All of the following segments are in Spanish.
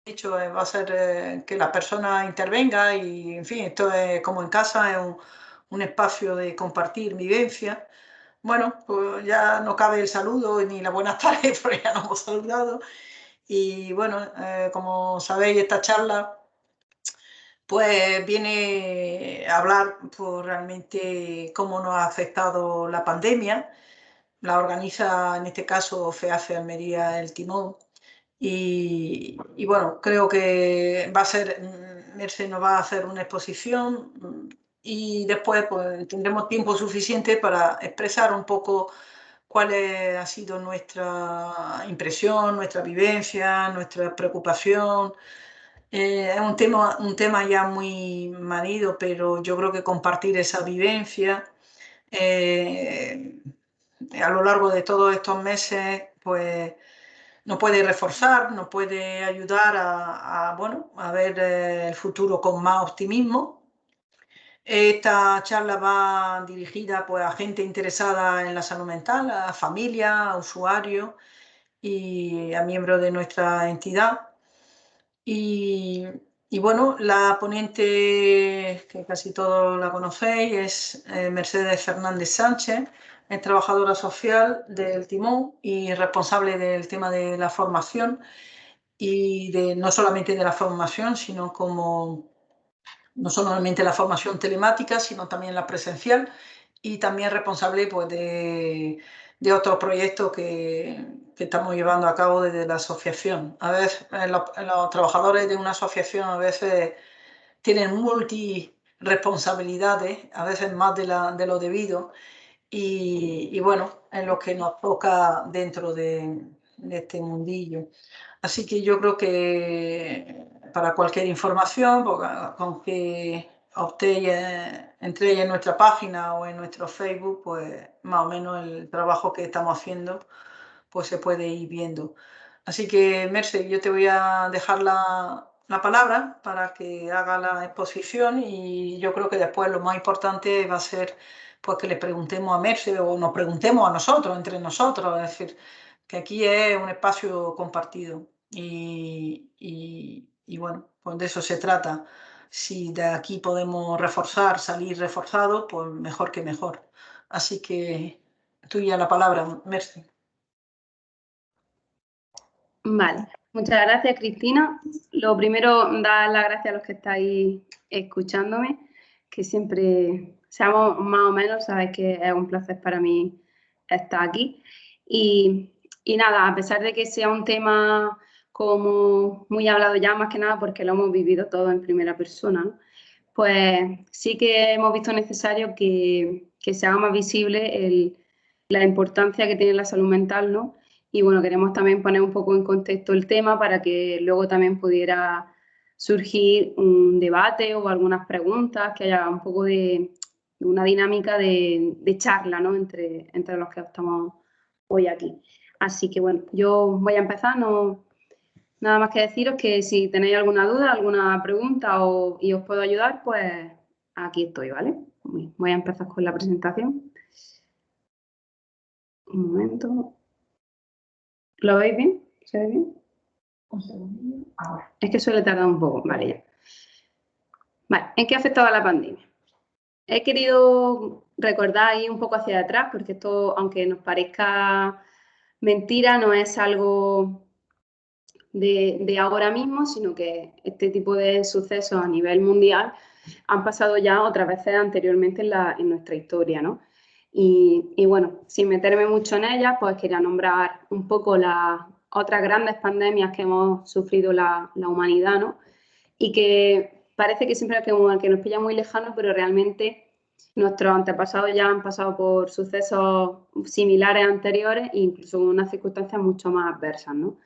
dicho, va a ser que la persona intervenga y, en fin, esto es como en casa, es un espacio de compartir vivencia. Bueno, pues ya no cabe el saludo ni la buenas tardes porque ya nos hemos saludado. Y bueno, como sabéis, esta charla pues viene a hablar pues, realmente cómo nos ha afectado la pandemia. La organiza en este caso FEAFE Almería El Timón. Y bueno, creo que va a ser, Merce nos va a hacer una exposición y después pues, tendremos tiempo suficiente para expresar un poco cuál ha sido nuestra impresión, nuestra vivencia, nuestra preocupación. Es un tema ya muy manido, pero yo creo que compartir esa vivencia a lo largo de todos estos meses, pues nos puede reforzar, nos puede ayudar bueno, a ver el futuro con más optimismo. Esta charla va dirigida pues, a gente interesada en la salud mental, a familias, a usuarios y a miembros de nuestra entidad. Y, y bueno, la ponente, que casi todos la conocéis, es Mercedes Fernández Sánchez, es trabajadora social del Timón y responsable del tema de la formación y no solamente de la formación, sino no solamente la formación telemática, sino también la presencial y también responsable pues, de otros proyectos que estamos llevando a cabo desde la asociación. A veces los trabajadores de una asociación a veces tienen multiresponsabilidades, a veces más de lo debido, y bueno, es lo que nos toca dentro de este mundillo. Así que yo creo que para cualquier información, con que optéis, entréis en nuestra página o en nuestro Facebook, pues más o menos el trabajo que estamos haciendo pues se puede ir viendo. Así que, Merce, yo te voy a dejar la palabra para que haga la exposición y yo creo que después lo más importante va a ser pues, que le preguntemos a Merce o nos preguntemos a nosotros, entre nosotros, es decir, que aquí es un espacio compartido y bueno, pues de eso se trata. Si de aquí podemos reforzar, salir reforzados, pues mejor que mejor. Así que tuya la palabra, Merce. Vale, muchas gracias, Cristina. Lo primero, dar las gracias a los que estáis escuchándome, que siempre, seamos más o menos, sabéis que es un placer para mí estar aquí. Y nada, a pesar de que sea un tema como muy hablado ya, más que nada porque lo hemos vivido todo en primera persona, ¿no? Pues sí que hemos visto necesario que se haga más visible la importancia que tiene la salud mental, ¿no? Y bueno, queremos también poner un poco en contexto el tema para que luego también pudiera surgir un debate o algunas preguntas, que haya un poco de una dinámica de charla, ¿no? entre los que estamos hoy aquí. Así que bueno, yo voy a empezar, nada más que deciros que si tenéis alguna duda, alguna pregunta y os puedo ayudar, pues aquí estoy, ¿vale? Voy a empezar con la presentación. Un momento. ¿Lo veis bien? ¿Se ve bien? Un segundillo. Ahora. Es que suele tardar un poco. Vale, ya. Vale, ¿en qué ha afectado la pandemia? He querido recordar ahí un poco hacia atrás, porque esto, aunque nos parezca mentira, no es algo de ahora mismo, sino que este tipo de sucesos a nivel mundial han pasado ya otras veces anteriormente en nuestra historia, ¿no? Y bueno, sin meterme mucho en ellas, pues quería nombrar un poco las otras grandes pandemias que hemos sufrido la humanidad, ¿no? Y que parece que siempre que nos pilla muy lejano, pero realmente nuestros antepasados ya han pasado por sucesos similares anteriores e incluso con unas circunstancias mucho más adversas, ¿no?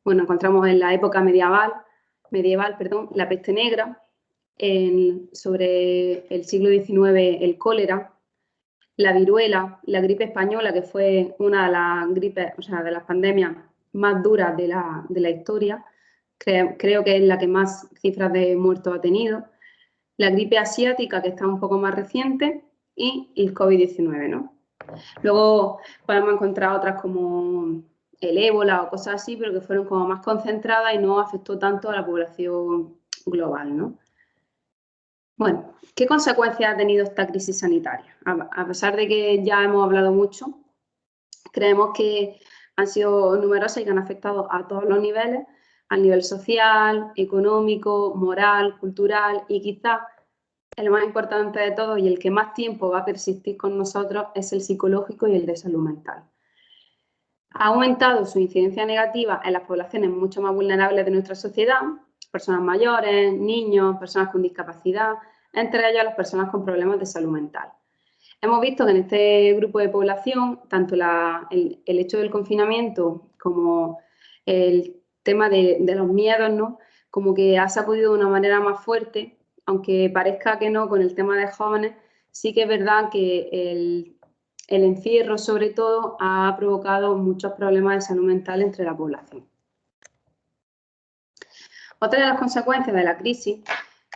Bueno, encontramos en la época medieval, la peste negra, sobre el siglo XIX el cólera, la viruela, la gripe española, que fue una de las gripes, o sea, de las pandemias más duras de la historia, creo que es la que más cifras de muertos ha tenido, la gripe asiática, que está un poco más reciente, y el COVID-19, ¿no? Luego podemos encontrar otras como el ébola o cosas así, pero que fueron como más concentradas y no afectó tanto a la población global, ¿no? Bueno, ¿qué consecuencias ha tenido esta crisis sanitaria? A pesar de que ya hemos hablado mucho, creemos que han sido numerosas y que han afectado a todos los niveles, al nivel social, económico, moral, cultural, y quizás el más importante de todo y el que más tiempo va a persistir con nosotros es el psicológico y el de salud mental. Ha aumentado su incidencia negativa en las poblaciones mucho más vulnerables de nuestra sociedad, personas mayores, niños, personas con discapacidad, entre ellas las personas con problemas de salud mental. Hemos visto que en este grupo de población, tanto el hecho del confinamiento como el tema de los miedos, ¿no? Como que ha sacudido de una manera más fuerte, aunque parezca que no, con el tema de jóvenes, sí que es verdad que el encierro, sobre todo, ha provocado muchos problemas de salud mental entre la población. Otra de las consecuencias de la crisis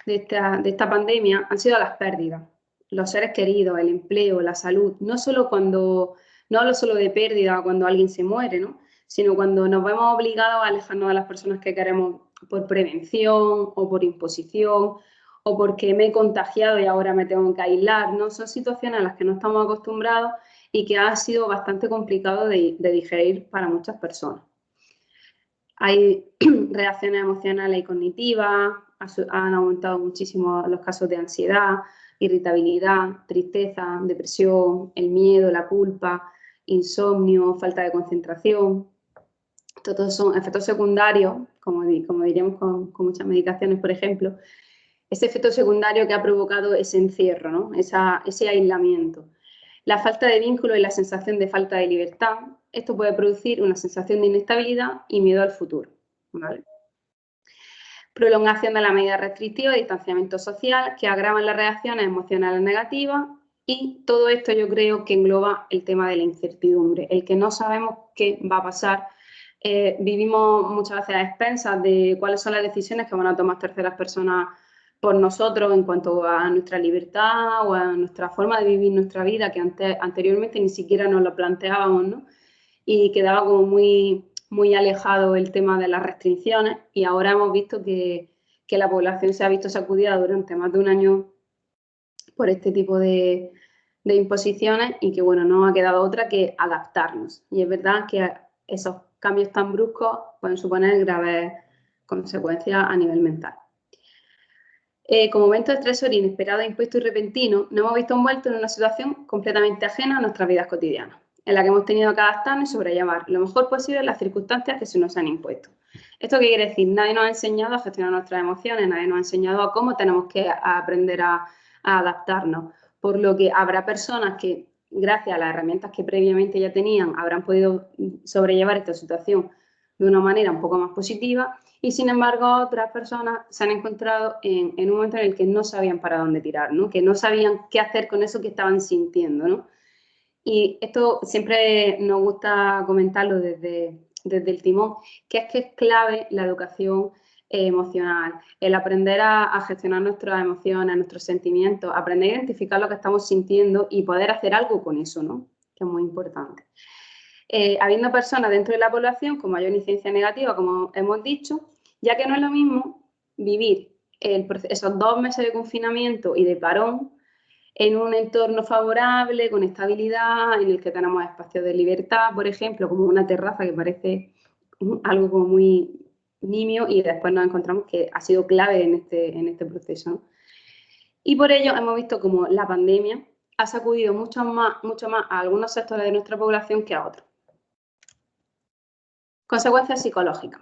de esta pandemia han sido las pérdidas. Los seres queridos, el empleo, la salud, no hablo solo de pérdida cuando alguien se muere, ¿no? Sino cuando nos vemos obligados a alejarnos de las personas que queremos por prevención o por imposición o porque me he contagiado y ahora me tengo que aislar, ¿no? Son situaciones a las que no estamos acostumbrados y que ha sido bastante complicado de digerir para muchas personas. Hay reacciones emocionales y cognitivas, han aumentado muchísimo los casos de ansiedad, irritabilidad, tristeza, depresión, el miedo, la culpa, insomnio, falta de concentración. Todos son efectos secundarios, como diríamos con muchas medicaciones, por ejemplo. Ese efecto secundario que ha provocado ese encierro, ¿no? Ese aislamiento. La falta de vínculo y la sensación de falta de libertad. Esto puede producir una sensación de inestabilidad y miedo al futuro, ¿vale? Prolongación de la medida restrictiva y distanciamiento social que agravan las reacciones emocionales negativas y todo esto yo creo que engloba el tema de la incertidumbre, el que no sabemos qué va a pasar. Vivimos muchas veces a expensas de cuáles son las decisiones que van a tomar terceras personas por nosotros en cuanto a nuestra libertad o a nuestra forma de vivir nuestra vida, que anteriormente ni siquiera nos lo planteábamos, ¿no? Y quedaba como muy alejado el tema de las restricciones y ahora hemos visto que la población se ha visto sacudida durante más de un año por este tipo de imposiciones y que, bueno, no ha quedado otra que adaptarnos. Y es verdad que esos cambios tan bruscos pueden suponer graves consecuencias a nivel mental. Como evento estresor inesperado, impuesto y repentino, nos hemos visto envueltos en una situación completamente ajena a nuestras vidas cotidianas, en la que hemos tenido que adaptarnos y sobrellevar lo mejor posible las circunstancias que se nos han impuesto. ¿Esto qué quiere decir? Nadie nos ha enseñado a gestionar nuestras emociones, nadie nos ha enseñado a cómo tenemos que aprender a adaptarnos, por lo que habrá personas que, gracias a las herramientas que previamente ya tenían, habrán podido sobrellevar esta situación de una manera un poco más positiva y, sin embargo, otras personas se han encontrado en un momento en el que no sabían para dónde tirar, ¿no? Que no sabían qué hacer con eso que estaban sintiendo, ¿no? Y esto siempre nos gusta comentarlo desde el timón, que es clave la educación emocional, el aprender a gestionar nuestras emociones, nuestros sentimientos, aprender a identificar lo que estamos sintiendo y poder hacer algo con eso, ¿no? Que es muy importante. Habiendo personas dentro de la población con mayor incidencia negativa, como hemos dicho, ya que no es lo mismo vivir esos 2 meses de confinamiento y de parón en un entorno favorable, con estabilidad, en el que tenemos espacios de libertad, por ejemplo, como una terraza que parece algo como muy nimio y después nos encontramos que ha sido clave en este proceso, ¿no? Y por ello hemos visto como la pandemia ha sacudido mucho más a algunos sectores de nuestra población que a otros. Consecuencias psicológicas.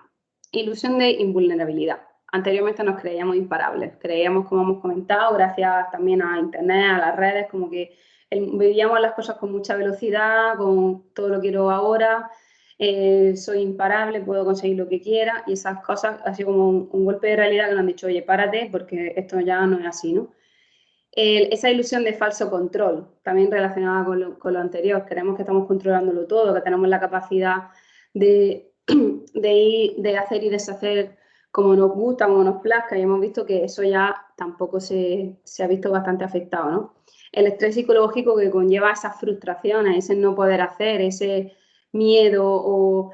Ilusión de invulnerabilidad. Anteriormente nos creíamos imparables. Creíamos, como hemos comentado, gracias también a Internet, a las redes, como que vivíamos las cosas con mucha velocidad, con todo lo quiero ahora, soy imparable, puedo conseguir lo que quiera, y esas cosas, así como un golpe de realidad que nos han dicho, oye, párate, porque esto ya no es así, ¿no? Esa ilusión de falso control, también relacionada con lo anterior. Creemos que estamos controlándolo todo, que tenemos la capacidad de hacer y deshacer como nos gusta, como nos plazca, y hemos visto que eso ya tampoco se ha visto bastante afectado, ¿no? El estrés psicológico que conlleva esas frustraciones, ese no poder hacer, ese miedo o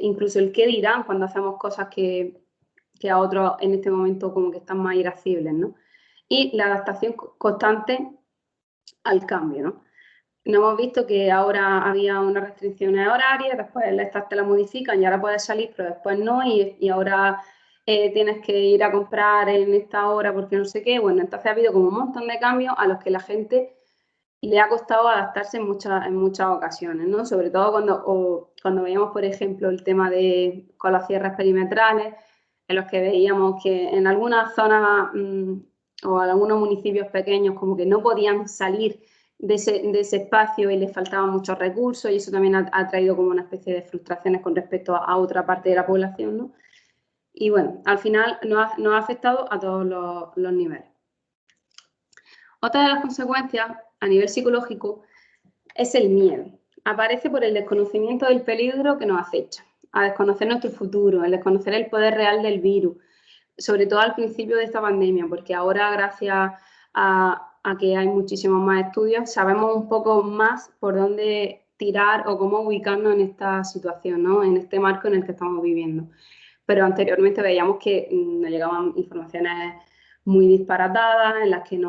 incluso el qué dirán cuando hacemos cosas que a otros en este momento como que están más irascibles, ¿no? Y la adaptación constante al cambio, ¿no? No hemos visto que ahora había unas restricciones horarias, después estas te las modifican y ahora puedes salir, pero después no, y ahora tienes que ir a comprar en esta hora porque no sé qué. Bueno, entonces ha habido como un montón de cambios a los que la gente le ha costado adaptarse en muchas ocasiones, ¿no? Sobre todo cuando veíamos, por ejemplo, el tema con los cierres perimetrales, en los que veíamos que en algunas zonas o en algunos municipios pequeños como que no podían salir de ese espacio y les faltaban muchos recursos, y eso también ha traído como una especie de frustraciones con respecto a otra parte de la población, ¿no? Y bueno, al final nos ha afectado a todos los niveles. Otra de las consecuencias a nivel psicológico es el miedo. Aparece por el desconocimiento del peligro que nos acecha, a desconocer nuestro futuro, a desconocer el poder real del virus, sobre todo al principio de esta pandemia, porque ahora, gracias a que hay muchísimos más estudios, sabemos un poco más por dónde tirar o cómo ubicarnos en esta situación, ¿no? En este marco en el que estamos viviendo. Pero anteriormente veíamos que nos llegaban informaciones muy disparatadas, en las que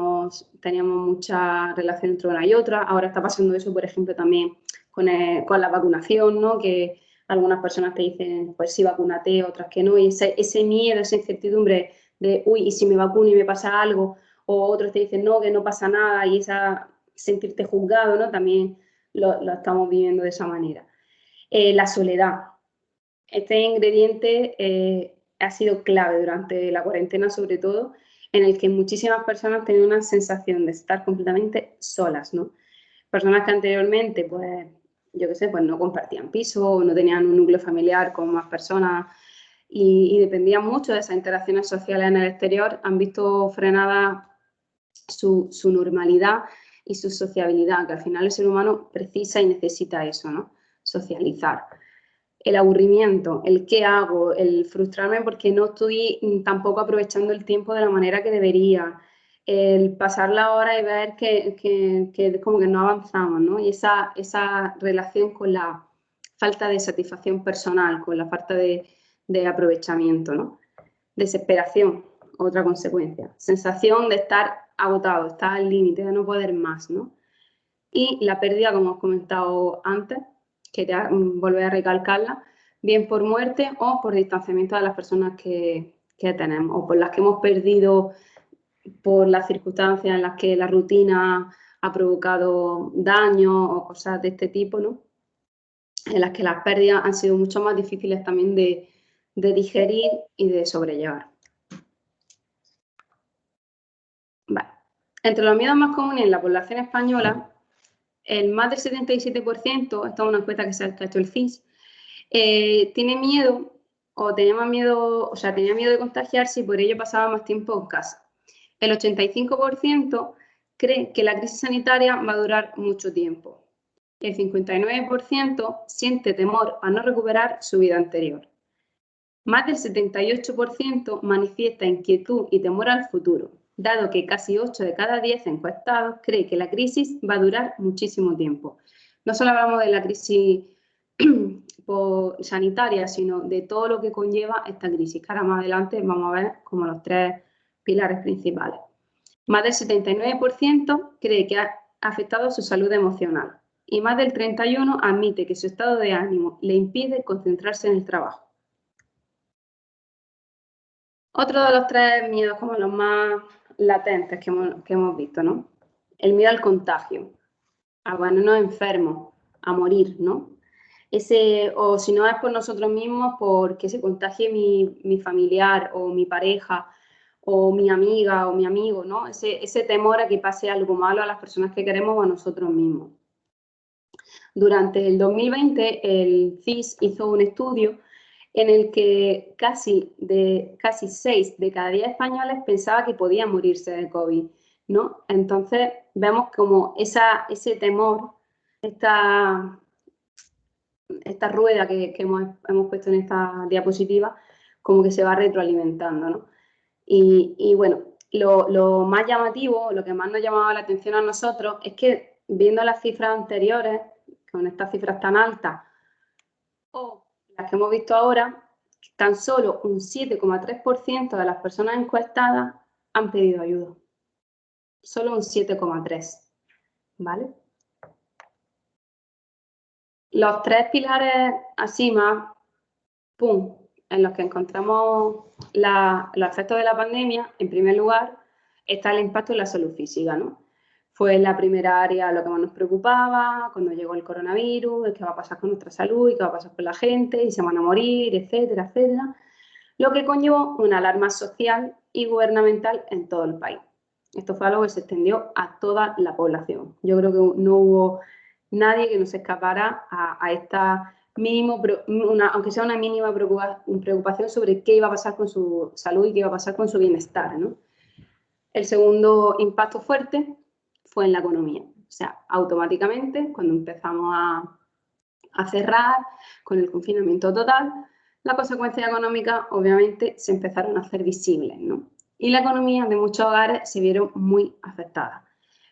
teníamos mucha relación entre una y otra. Ahora está pasando eso, por ejemplo, también con la vacunación, ¿no? Que algunas personas te dicen, pues sí, vacúnate, otras que no, y ese miedo, esa incertidumbre de, uy, ¿y si me vacuno y me pasa algo? O otros te dicen, no, que no pasa nada, y sentirte juzgado, ¿no? También lo estamos viviendo de esa manera. La soledad. Este ingrediente ha sido clave durante la cuarentena, sobre todo, en el que muchísimas personas tenían una sensación de estar completamente solas, ¿no? Personas que anteriormente, pues, yo qué sé, pues no compartían piso, no tenían un núcleo familiar con más personas y dependían mucho de esas interacciones sociales en el exterior, han visto frenada su normalidad y su sociabilidad, que al final el ser humano precisa y necesita eso, ¿no? Socializar. El aburrimiento, el qué hago, el frustrarme porque no estoy tampoco aprovechando el tiempo de la manera que debería, el pasar la hora y ver que como que no avanzamos, ¿no? Y esa relación con la falta de satisfacción personal, con la falta de aprovechamiento, ¿no? Desesperación, otra consecuencia. Sensación de estar agotado, estar al límite, de no poder más, ¿no? Y la pérdida, como os he comentado antes, quería volver a recalcarla, bien por muerte o por distanciamiento de las personas que tenemos, o por las que hemos perdido por las circunstancias en las que la rutina ha provocado daño o cosas de este tipo, ¿no? En las que las pérdidas han sido mucho más difíciles también de digerir y de sobrellevar. Vale. Entre los miedos más comunes en la población española, el más del 77%, esta es una encuesta que se ha hecho el CIS, tiene miedo o tenía miedo de contagiarse y por ello pasaba más tiempo en casa. El 85% cree que la crisis sanitaria va a durar mucho tiempo. El 59% siente temor a no recuperar su vida anterior. Más del 78% manifiesta inquietud y temor al futuro, dado que casi 8 de cada 10 encuestados cree que la crisis va a durar muchísimo tiempo. No solo hablamos de la crisis sanitaria, sino de todo lo que conlleva esta crisis, que ahora más adelante vamos a ver como los 3 pilares principales. Más del 79% cree que ha afectado su salud emocional y más del 31% admite que su estado de ánimo le impide concentrarse en el trabajo. Otro de los 3 miedos como los más latentes que hemos visto, ¿no? El miedo al contagio, a ponernos enfermos, a morir, ¿no? O si no es por nosotros mismos, porque se contagie mi familiar o mi pareja o mi amiga o mi amigo, ¿no? Ese temor a que pase algo malo a las personas que queremos o a nosotros mismos. Durante el 2020, el CIS hizo un estudio en el que casi 6 de cada 10 españoles pensaba que podían morirse de COVID, ¿no? Entonces, vemos como ese temor, esta rueda que hemos puesto en esta diapositiva, como que se va retroalimentando, ¿no? Y bueno, lo más llamativo, lo que más nos llamaba la atención a nosotros es que viendo las cifras anteriores, con estas cifras tan altas, o las que hemos visto ahora, tan solo un 7,3% de las personas encuestadas han pedido ayuda. Solo un 7,3%, ¿vale? Los tres pilares así más, ¡pum!, en los que encontramos los efectos de la pandemia, en primer lugar, está el impacto en la salud física, ¿no? Fue la primera área lo que más nos preocupaba cuando llegó el coronavirus, qué va a pasar con nuestra salud y qué va a pasar con la gente, y se van a morir, etcétera, etcétera. Lo que conllevó una alarma social y gubernamental en todo el país. Esto fue algo que se extendió a toda la población. Yo creo que no hubo nadie que no se escapara a esta mínimo, aunque sea una mínima preocupación sobre qué iba a pasar con su salud y qué iba a pasar con su bienestar, ¿no? El segundo impacto fuerte fue en la economía. O sea, automáticamente, cuando empezamos a cerrar con el confinamiento total, las consecuencias económicas obviamente se empezaron a hacer visibles, ¿no? Y la economía de muchos hogares se vieron muy afectadas,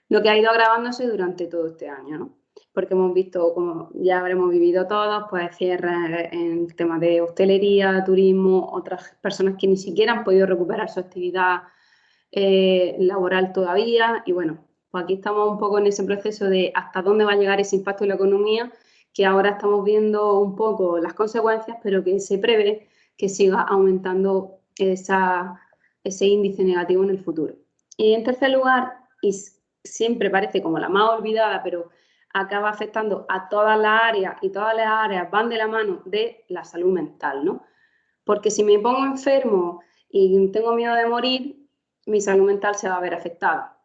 lo que ha ido agravándose durante todo este año, ¿no? Porque hemos visto, como ya habremos vivido todos, pues cierres en temas de hostelería, turismo, otras personas que ni siquiera han podido recuperar su actividad laboral todavía, y bueno, pues aquí estamos un poco en ese proceso de hasta dónde va a llegar ese impacto en la economía, que ahora estamos viendo un poco las consecuencias, pero que se prevé que siga aumentando ese índice negativo en el futuro. Y en tercer lugar, y siempre parece como la más olvidada, pero acaba afectando a todas las áreas, y todas las áreas van de la mano de la salud mental, ¿no? Porque si me pongo enfermo y tengo miedo de morir, mi salud mental se va a ver afectada.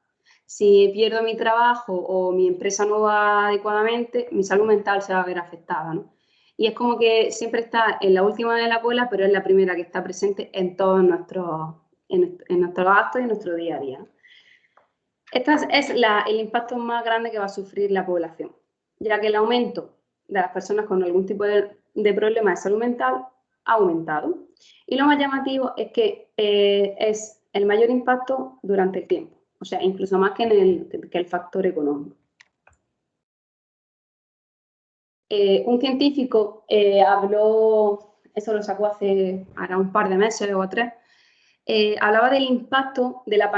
Si pierdo mi trabajo o mi empresa no va adecuadamente, mi salud mental se va a ver afectada, ¿no? Y es como que siempre está en la última de la cola, pero es la primera que está presente en todos nuestros actos y en nuestro día a día. Este es el impacto más grande que va a sufrir la población, ya que el aumento de las personas con algún tipo de problema de salud mental ha aumentado. Y lo más llamativo es que es el mayor impacto durante el tiempo, o sea, incluso más que el factor económico. Un científico habló, eso lo sacó hace ahora un par de meses o 3, hablaba del impacto de la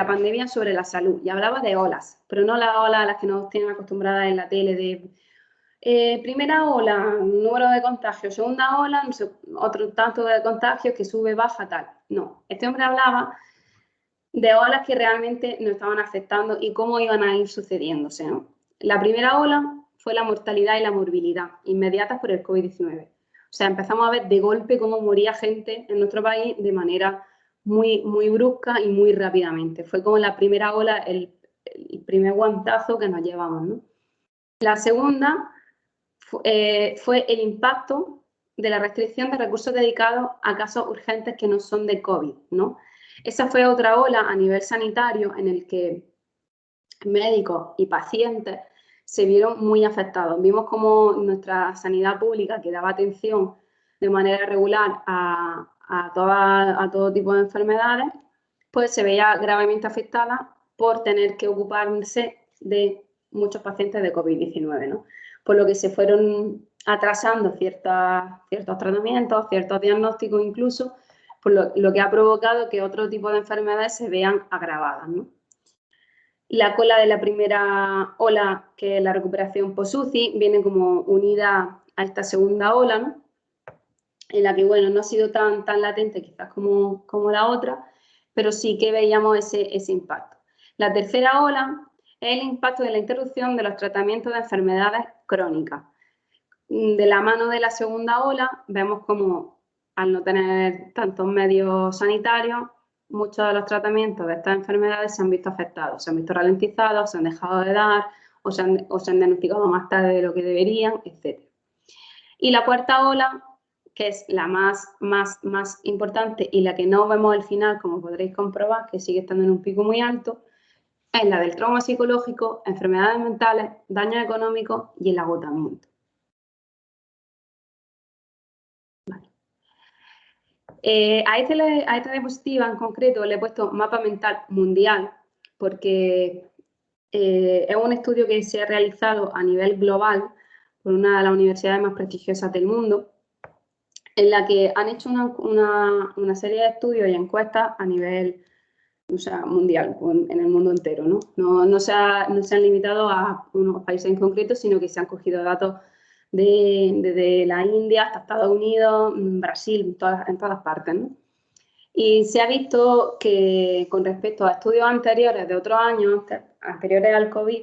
pandemia sobre la salud, y hablaba de olas, pero no las olas a las que nos tienen acostumbradas en la tele de primera ola, número de contagios, segunda ola, no sé, otro tanto de contagios que sube, baja, tal. No, este hombre hablaba de olas que realmente nos estaban afectando y cómo iban a ir sucediéndose, ¿no? La primera ola fue la mortalidad y la morbilidad inmediatas por el COVID-19. O sea, empezamos a ver de golpe cómo moría gente en nuestro país de manera muy, muy brusca y muy rápidamente. Fue como la primera ola, el primer guantazo que nos llevamos, ¿no? La segunda fue el impacto de la restricción de recursos dedicados a casos urgentes que no son de COVID, ¿no? Esa fue otra ola a nivel sanitario en el que médicos y pacientes se vieron muy afectados. Vimos cómo nuestra sanidad pública, que daba atención de manera regular a todo tipo de enfermedades, pues se veía gravemente afectada por tener que ocuparse de muchos pacientes de COVID-19, ¿no? Por lo que se fueron atrasando ciertos tratamientos, ciertos diagnósticos incluso, por lo que ha provocado que otro tipo de enfermedades se vean agravadas, ¿no? La cola de la primera ola, que es la recuperación post-UCI, viene como unida a esta segunda ola, ¿no? En la que, bueno, no ha sido tan latente quizás como la otra, pero sí que veíamos ese impacto. La tercera ola es el impacto de la interrupción de los tratamientos de enfermedades crónicas. De la mano de la segunda ola, vemos como al no tener tantos medios sanitarios, muchos de los tratamientos de estas enfermedades se han visto afectados, se han visto ralentizados, se han dejado de dar o se han diagnosticado más tarde de lo que deberían, etc. Y la cuarta ola, que es la más importante y la que no vemos al final, como podréis comprobar, que sigue estando en un pico muy alto, es la del trauma psicológico, enfermedades mentales, daños económicos y el agotamiento. A esta diapositiva en concreto le he puesto mapa mental mundial porque es un estudio que se ha realizado a nivel global por una de las universidades más prestigiosas del mundo, en la que han hecho una serie de estudios y encuestas a nivel, o sea, mundial, en el mundo entero, ¿no? No se han limitado a unos países en concreto, sino que se han cogido datos desde la India hasta Estados Unidos, Brasil, en todas partes, ¿no? Y se ha visto que con respecto a estudios anteriores de otros años, anteriores al COVID,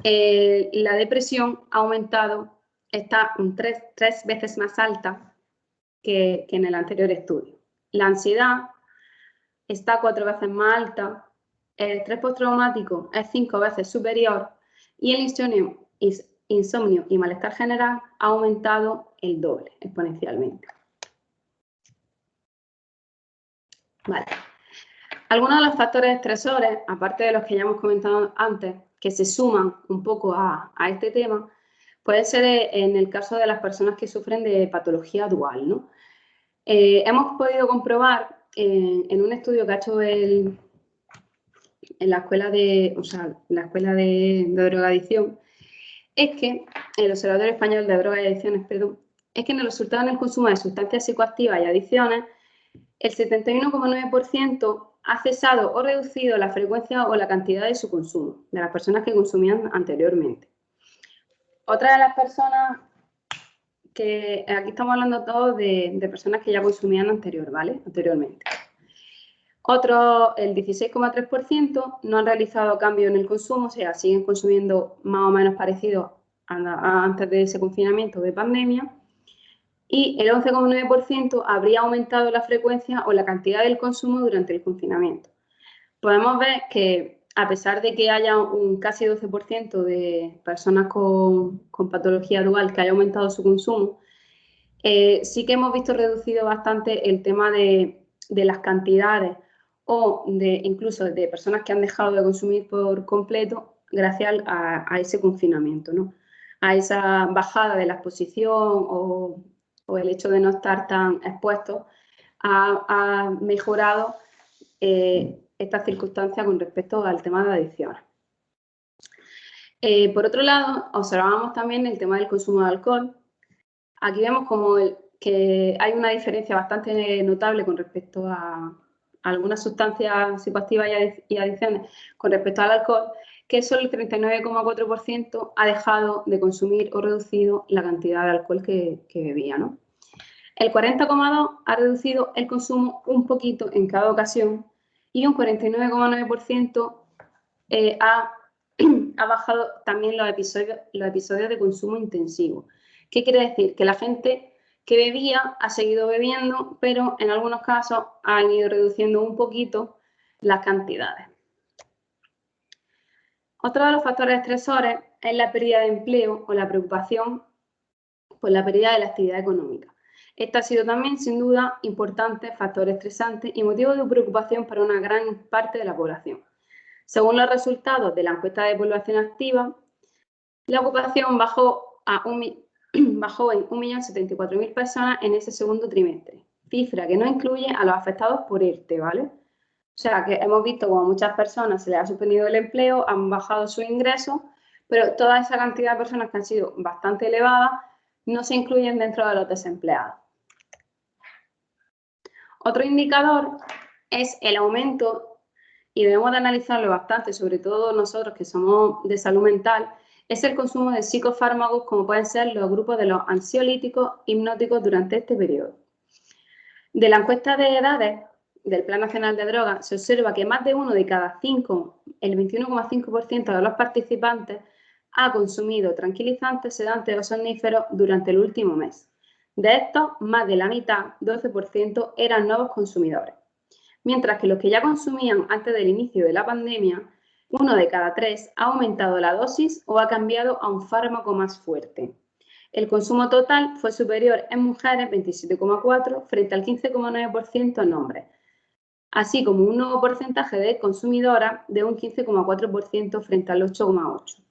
la depresión ha aumentado, está tres veces más alta que en el anterior estudio. La ansiedad está 4 veces más alta, el estrés postraumático es 5 veces superior y el insomnio y malestar general ha aumentado el doble exponencialmente. Vale. Algunos de los factores estresores, aparte de los que ya hemos comentado antes, que se suman un poco a este tema, puede ser en el caso de las personas que sufren de patología dual, ¿no? Hemos podido comprobar en un estudio que ha hecho en la escuela de drogadicción, es que el Observatorio Español de Drogas y Adicciones, perdón, es que en el resultado en el consumo de sustancias psicoactivas y adicciones, el 71,9% ha cesado o reducido la frecuencia o la cantidad de su consumo, de las personas que consumían anteriormente. Otra de las personas que aquí estamos hablando todos de personas que ya consumían anteriormente. Otros, el 16,3%, no han realizado cambio en el consumo, o sea, siguen consumiendo más o menos parecido a antes de ese confinamiento de pandemia. Y el 11,9% habría aumentado la frecuencia o la cantidad del consumo durante el confinamiento. Podemos ver que, a pesar de que haya un casi 12% de personas con patología dual que haya aumentado su consumo, sí que hemos visto reducido bastante el tema de las cantidades o incluso de personas que han dejado de consumir por completo gracias a ese confinamiento, ¿no? A esa bajada de la exposición o el hecho de no estar tan expuestos ha mejorado esta circunstancia con respecto al tema de adicciones. Por otro lado, observamos también el tema del consumo de alcohol. Aquí vemos como que hay una diferencia bastante notable con respecto a algunas sustancias psicoactivas y adicciones con respecto al alcohol, que solo el 39,4% ha dejado de consumir o reducido la cantidad de alcohol que bebía, ¿no? El 40,2% ha reducido el consumo un poquito en cada ocasión y un 49,9% ha bajado también los episodios de consumo intensivo. ¿Qué quiere decir? Que la gente que bebía ha seguido bebiendo, pero en algunos casos han ido reduciendo un poquito las cantidades. Otro de los factores estresores es la pérdida de empleo o la preocupación por la pérdida de la actividad económica. Este ha sido también, sin duda, importante factor estresante y motivo de preocupación para una gran parte de la población. Según los resultados de la encuesta de población activa, la ocupación bajó en 1.074.000 personas en ese segundo trimestre, cifra que no incluye a los afectados por ERTE, ¿vale? O sea, que hemos visto como a muchas personas se les ha suspendido el empleo, han bajado sus ingresos, pero toda esa cantidad de personas que han sido bastante elevadas no se incluyen dentro de los desempleados. Otro indicador es el aumento, y debemos de analizarlo bastante, sobre todo nosotros que somos de salud mental, es el consumo de psicofármacos como pueden ser los grupos de los ansiolíticos hipnóticos durante este periodo. De la encuesta de edades del Plan Nacional de Drogas se observa que más de 1 de cada 5, el 21,5% de los participantes, ha consumido tranquilizantes, sedantes o somníferos durante el último mes. De estos, más de la mitad, 12%, eran nuevos consumidores. Mientras que los que ya consumían antes del inicio de la pandemia, 1 de cada 3 ha aumentado la dosis o ha cambiado a un fármaco más fuerte. El consumo total fue superior en mujeres, 27,4%, frente al 15,9% en hombres, así como un nuevo porcentaje de consumidoras de un 15,4% frente al 8,8%.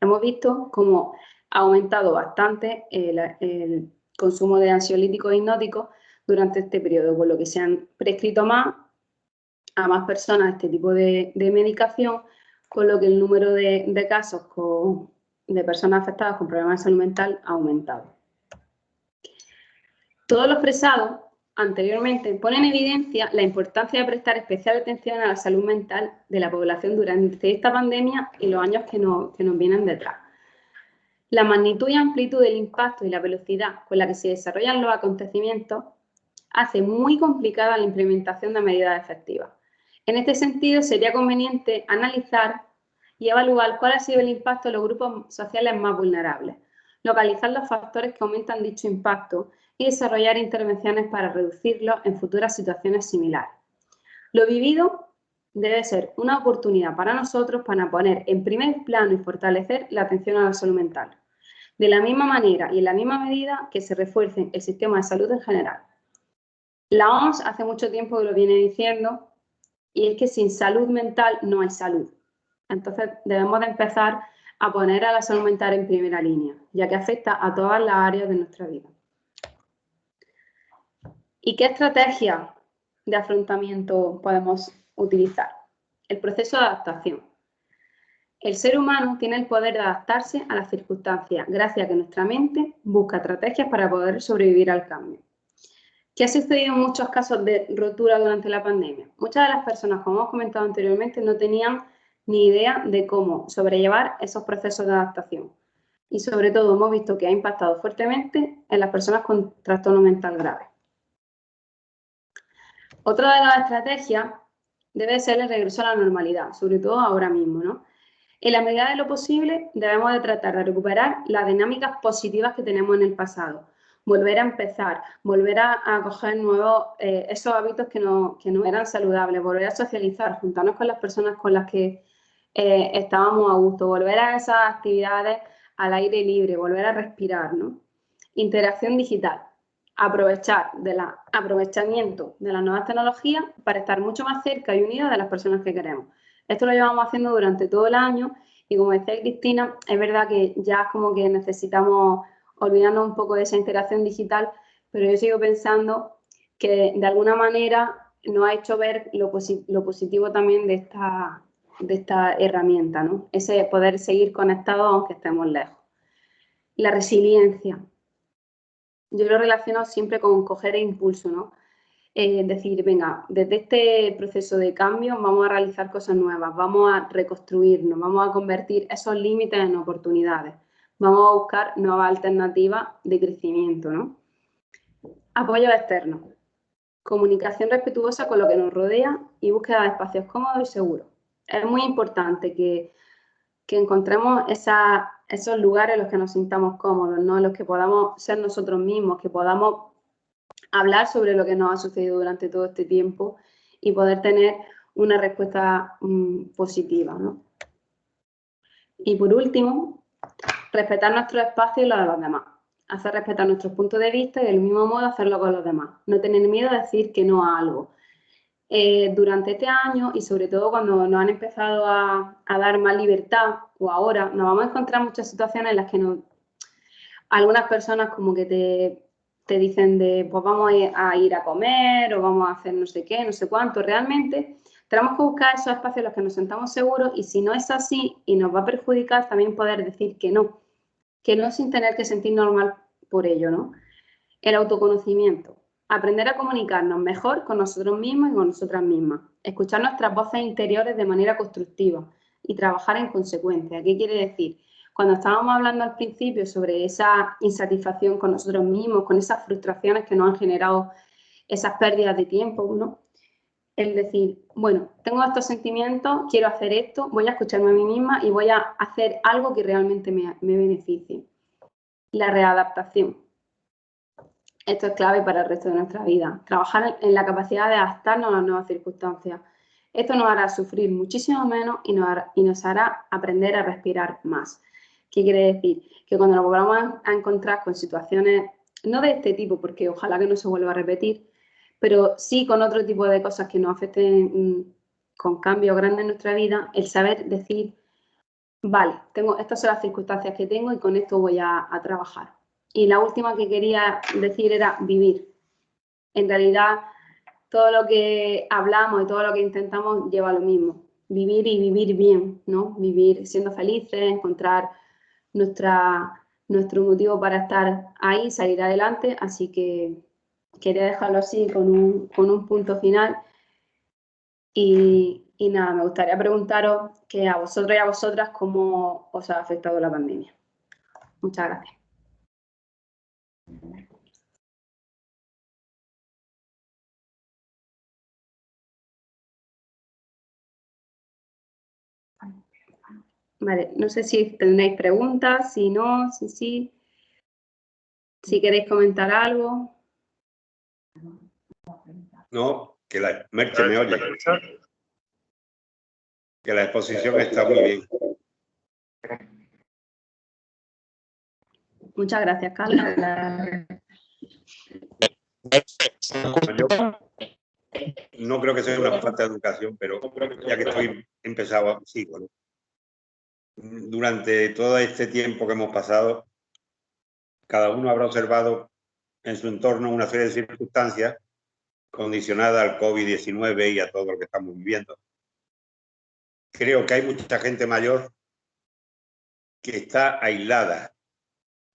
Hemos visto cómo ha aumentado bastante el consumo de ansiolíticos e hipnóticos durante este periodo, por lo que se han prescrito a más personas este tipo de medicación, con lo que el número de casos de personas afectadas con problemas de salud mental ha aumentado. Todo lo expresado anteriormente pone en evidencia la importancia de prestar especial atención a la salud mental de la población durante esta pandemia y los años que nos vienen detrás. La magnitud y amplitud del impacto y la velocidad con la que se desarrollan los acontecimientos hace muy complicada la implementación de medidas efectivas. En este sentido, sería conveniente analizar y evaluar cuál ha sido el impacto de los grupos sociales más vulnerables, localizar los factores que aumentan dicho impacto y desarrollar intervenciones para reducirlo en futuras situaciones similares. Lo vivido debe ser una oportunidad para nosotros para poner en primer plano y fortalecer la atención a la salud mental, de la misma manera y en la misma medida que se refuerce el sistema de salud en general. La OMS hace mucho tiempo que lo viene diciendo y es que sin salud mental no hay salud. Entonces debemos de empezar a poner a la salud mental en primera línea, ya que afecta a todas las áreas de nuestra vida. ¿Y qué estrategia de afrontamiento podemos utilizar? El proceso de adaptación. El ser humano tiene el poder de adaptarse a las circunstancias gracias a que nuestra mente busca estrategias para poder sobrevivir al cambio. ¿Qué ha sucedido en muchos casos de rotura durante la pandemia? Muchas de las personas, como hemos comentado anteriormente, no tenían ni idea de cómo sobrellevar esos procesos de adaptación. Y sobre todo hemos visto que ha impactado fuertemente en las personas con trastorno mental grave. Otra de las estrategias debe ser el regreso a la normalidad, sobre todo ahora mismo, ¿no? En la medida de lo posible debemos de tratar de recuperar las dinámicas positivas que tenemos en el pasado, volver a empezar, volver a coger nuevos, esos hábitos que no eran saludables, volver a socializar, juntarnos con las personas con las que estábamos a gusto, volver a esas actividades al aire libre, volver a respirar, ¿no? Interacción digital. Aprovechamiento de las nuevas tecnologías para estar mucho más cerca y unidos de las personas que queremos. Esto lo llevamos haciendo durante todo el año y como decía Cristina, es verdad que ya es como que necesitamos olvidarnos un poco de esa interacción digital, pero yo sigo pensando que de alguna manera nos ha hecho ver lo positivo también de esta herramienta, ¿no? Ese poder seguir conectados aunque estemos lejos. La resiliencia. Yo lo relaciono siempre con coger el impulso, ¿no? Decir, venga, desde este proceso de cambio vamos a realizar cosas nuevas, vamos a reconstruirnos, vamos a convertir esos límites en oportunidades, vamos a buscar nuevas alternativas de crecimiento, ¿no? Apoyo externo, comunicación respetuosa con lo que nos rodea y búsqueda de espacios cómodos y seguros. Es muy importante que encontremos esos lugares en los que nos sintamos cómodos, ¿no? En los que podamos ser nosotros mismos, que podamos hablar sobre lo que nos ha sucedido durante todo este tiempo y poder tener una respuesta positiva, ¿no? Y por último, respetar nuestros espacios y los de los demás. Hacer respetar nuestros puntos de vista y del mismo modo hacerlo con los demás. No tener miedo a decir que no a algo. Durante este año y sobre todo cuando nos han empezado a dar más libertad o ahora, nos vamos a encontrar muchas situaciones en las que algunas personas como que te dicen pues vamos a ir a comer o vamos a hacer no sé qué, no sé cuánto. Realmente tenemos que buscar esos espacios en los que nos sentamos seguros y si no es así y nos va a perjudicar, también poder decir que no sin tener que sentirnos mal por ello, ¿no? El autoconocimiento. Aprender a comunicarnos mejor con nosotros mismos y con nosotras mismas. Escuchar nuestras voces interiores de manera constructiva y trabajar en consecuencia. ¿Qué quiere decir? Cuando estábamos hablando al principio sobre esa insatisfacción con nosotros mismos, con esas frustraciones que nos han generado esas pérdidas de tiempo, ¿no? El decir, bueno, tengo estos sentimientos, quiero hacer esto, voy a escucharme a mí misma y voy a hacer algo que realmente me beneficie. La readaptación. Esto es clave para el resto de nuestra vida. Trabajar en la capacidad de adaptarnos a las nuevas circunstancias. Esto nos hará sufrir muchísimo menos y nos hará aprender a respirar más. ¿Qué quiere decir? Que cuando nos volvamos a encontrar con situaciones, no de este tipo, porque ojalá que no se vuelva a repetir, pero sí con otro tipo de cosas que nos afecten con cambios grandes en nuestra vida, el saber decir, vale, estas son las circunstancias que tengo y con esto voy a trabajar. Y la última que quería decir era vivir. En realidad, todo lo que hablamos y todo lo que intentamos lleva lo mismo. Vivir y vivir bien, ¿no? Vivir siendo felices, encontrar nuestro motivo para estar ahí, salir adelante. Así que quería dejarlo así con un punto final. Y nada, me gustaría preguntaros que a vosotros y a vosotras cómo os ha afectado la pandemia. Muchas gracias. Vale, no sé si tenéis preguntas, si no, si sí. Si queréis comentar algo. No, que la Merche me oye. Que la exposición está muy bien. Muchas gracias, Carlos. Yo no creo que sea una falta de educación, pero ya que estoy empezado, sigo, ¿no? Durante todo este tiempo que hemos pasado, cada uno habrá observado en su entorno una serie de circunstancias condicionadas al COVID-19 y a todo lo que estamos viviendo. Creo que hay mucha gente mayor que está aislada,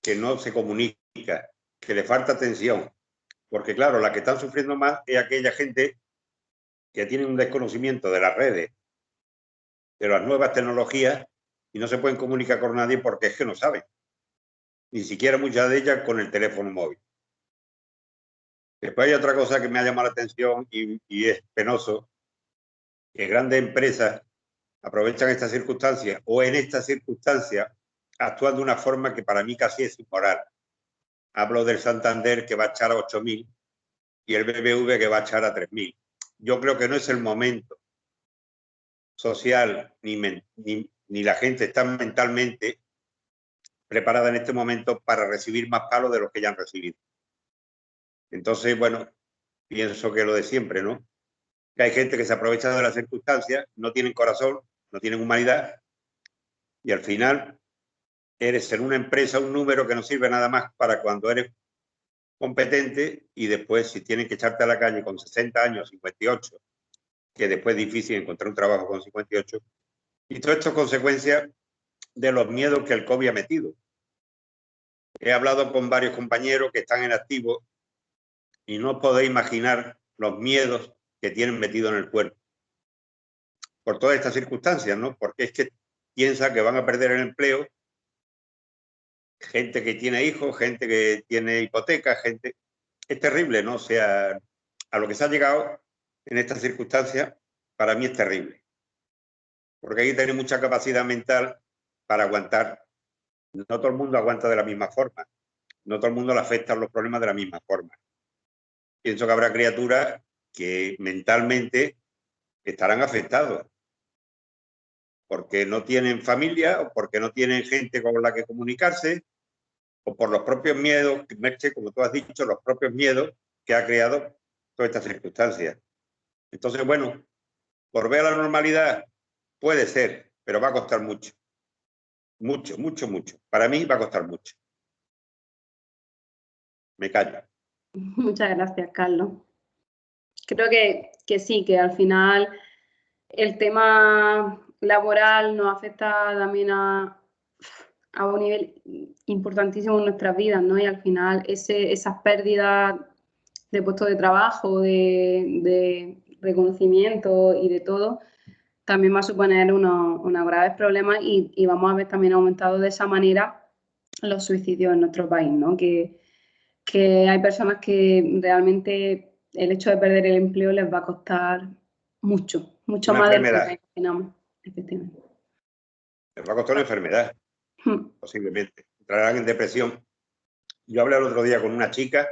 que no se comunica, que le falta atención. Porque claro, la que están sufriendo más es aquella gente que tiene un desconocimiento de las redes, de las nuevas tecnologías, y no se pueden comunicar con nadie porque es que no saben. Ni siquiera muchas de ellas con el teléfono móvil. Después hay otra cosa que me ha llamado la atención y es penoso, que grandes empresas aprovechan estas circunstancias o en estas circunstancias actúan de una forma que para mí casi es inmoral. Hablo del Santander que va a echar a 8.000 y el BBV que va a echar a 3.000. Yo creo que no es el momento social ni la gente está mentalmente preparada en este momento para recibir más palos de los que ya han recibido. Entonces, bueno, pienso que lo de siempre, ¿no? Que hay gente que se aprovecha de las circunstancias, no tienen corazón, no tienen humanidad y al final eres en una empresa un número que no sirve nada más para cuando eres competente y después si tienen que echarte a la calle con 60 años, 58, que después es difícil encontrar un trabajo con 58. Y todo esto es consecuencia de los miedos que el COVID ha metido. He hablado con varios compañeros que están en activo y no podéis imaginar los miedos que tienen metido en el cuerpo. Por todas estas circunstancias, ¿no? Porque es que piensa que van a perder el empleo, gente que tiene hijos, gente que tiene hipotecas, gente... Es terrible, ¿no? O sea, a lo que se ha llegado en estas circunstancias, para mí es terrible. Porque hay que tener mucha capacidad mental para aguantar. No todo el mundo aguanta de la misma forma. No todo el mundo le afectan los problemas de la misma forma. Pienso que habrá criaturas que mentalmente estarán afectados porque no tienen familia o porque no tienen gente con la que comunicarse o por los propios miedos, Merche, como tú has dicho, los propios miedos que ha creado todas estas circunstancias. Entonces, bueno, volver a la normalidad puede ser, pero va a costar mucho. Mucho, mucho, mucho. Para mí va a costar mucho. Me callo. Muchas gracias, Carlos. Creo que sí, que al final el tema laboral nos afecta también a un nivel importantísimo en nuestras vidas, ¿no? Y al final esas pérdidas de puestos de trabajo, de reconocimiento y de todo, también va a suponer unos graves problemas y vamos a ver también aumentado de esa manera los suicidios en nuestro país, ¿no? Que hay personas que realmente el hecho de perder el empleo les va a costar mucho Una más de lo que enfermedad. imaginamos, efectivamente. Les va a costar una enfermedad, posiblemente. Entrarán en depresión. Yo hablé el otro día con una chica